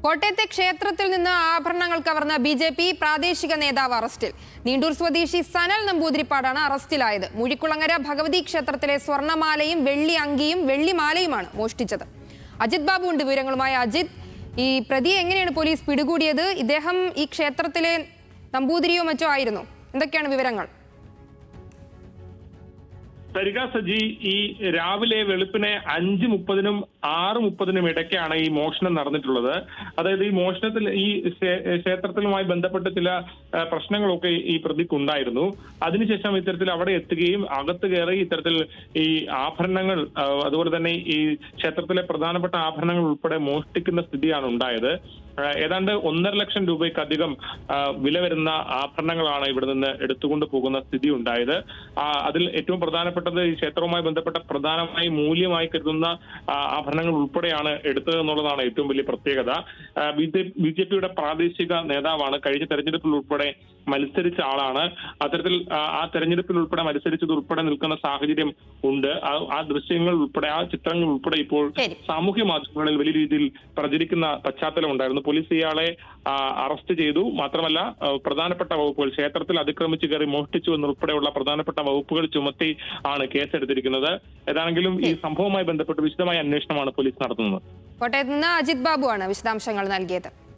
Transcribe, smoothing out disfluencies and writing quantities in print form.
കോട്ടയത്തെ ക്ഷേത്രത്തിൽ നിന്ന് ആഭരണങ്ങൾ കവർന്ന ബി.ജെ.പി. പ്രാദേശിക നേതാവ് അറസ്റ്റിൽ. നീണ്ടൂർ സ്വദേശി സനൽ നമ്പൂതിരിപ്പാടാണ് അറസ്റ്റിലായത്. മുഴിക്കുളങ്ങര ഭഗവതി ക്ഷേത്രത്തിലെ സ്വർണ്ണമാലയും വെള്ളി അങ്കിയും വെള്ളിമാലയുമാണ് മോഷ്ടിച്ചത്. അജിത് ബാബു ഉണ്ട് വിവരങ്ങളുമായി. അജിത്, ഈ പ്രതിയെ എങ്ങനെയാണ് പോലീസ് പിടികൂടിയത്? ഇദ്ദേഹം ഈ ക്ഷേത്രത്തിലെ നമ്പൂതിരിയോ മറ്റോ ആയിരുന്നു. എന്തൊക്കെയാണ് വിവരങ്ങൾ? സരിക സജി, ഈ രാവിലെ വെളുപ്പിനെ 5:30-നും 6:30-നും ഇടയ്ക്കാണ് ഈ മോഷണം നടന്നിട്ടുള്ളത്. അതായത് ഈ മോഷണത്തിൽ ഈ ക്ഷേത്രത്തിലുമായി ബന്ധപ്പെട്ട് ചില പ്രശ്നങ്ങളൊക്കെ ഈ പ്രതിക്കുണ്ടായിരുന്നു. അതിനുശേഷം ഇത്തരത്തിൽ അവിടെ എത്തുകയും അകത്ത് കയറി ഇത്തരത്തിൽ ഈ ആഭരണങ്ങൾ, അതുപോലെ തന്നെ ഈ ക്ഷേത്രത്തിലെ പ്രധാനപ്പെട്ട ആഭരണങ്ങൾ ഉൾപ്പെടെ മോഷ്ടിക്കുന്ന സ്ഥിതിയാണ് ഉണ്ടായത്. ഏതാണ്ട് 1.5 ലക്ഷം രൂപയ്ക്കധികം വില വരുന്ന ആഭരണങ്ങളാണ് ഇവിടെ നിന്ന് എടുത്തുകൊണ്ട് പോകുന്ന സ്ഥിതി ഉണ്ടായത്. അതിൽ ഏറ്റവും പ്രധാനപ്പെട്ടത് ഈ ക്ഷേത്രവുമായി ബന്ധപ്പെട്ട പ്രധാനമായി മൂല്യമായി കരുതുന്ന ആഭരണങ്ങൾ ഉൾപ്പെടെയാണ് എടുത്തത് എന്നുള്ളതാണ് ഏറ്റവും വലിയ പ്രത്യേകത. ബി.ജെ.പിയുടെ പ്രാദേശിക നേതാവാണ്. കഴിഞ്ഞ തെരഞ്ഞെടുപ്പിൽ ഉൾപ്പെടെ മത്സരിച്ച ആളാണ്. അത്തരത്തിൽ ആ തെരഞ്ഞെടുപ്പിൽ ഉൾപ്പെടെ മത്സരിച്ചത് ഉൾപ്പെടെ നിൽക്കുന്ന സാഹചര്യം ഉണ്ട്. ആ ദൃശ്യങ്ങൾ ഉൾപ്പെടെ, ആ ചിത്രങ്ങൾ ഉൾപ്പെടെ ഇപ്പോൾ സാമൂഹ്യ മാധ്യമങ്ങളിൽ വലിയ രീതിയിൽ പ്രചരിക്കുന്ന പശ്ചാത്തലം ഉണ്ടായിരുന്നു. പോലീസ് ഇയാളെ അറസ്റ്റ് ചെയ്തു. മാത്രമല്ല, പ്രധാനപ്പെട്ട വകുപ്പുകൾ, ക്ഷേത്രത്തിൽ അതിക്രമിച്ച് കയറി മോഷ്ടിച്ചു എന്നുൾപ്പെടെയുള്ള പ്രധാനപ്പെട്ട വകുപ്പുകൾ ചുമത്തി ആണ് കേസെടുത്തിരിക്കുന്നത്. ഏതാണെങ്കിലും ഈ സംഭവവുമായി ബന്ധപ്പെട്ട് വിശദമായ അന്വേഷണമാണ് പോലീസ് നടത്തുന്നത്. കോട്ടയത്ത് നിന്ന് അജിത് ബാബു ആണ് വിശദാംശങ്ങൾ നൽകിയത്.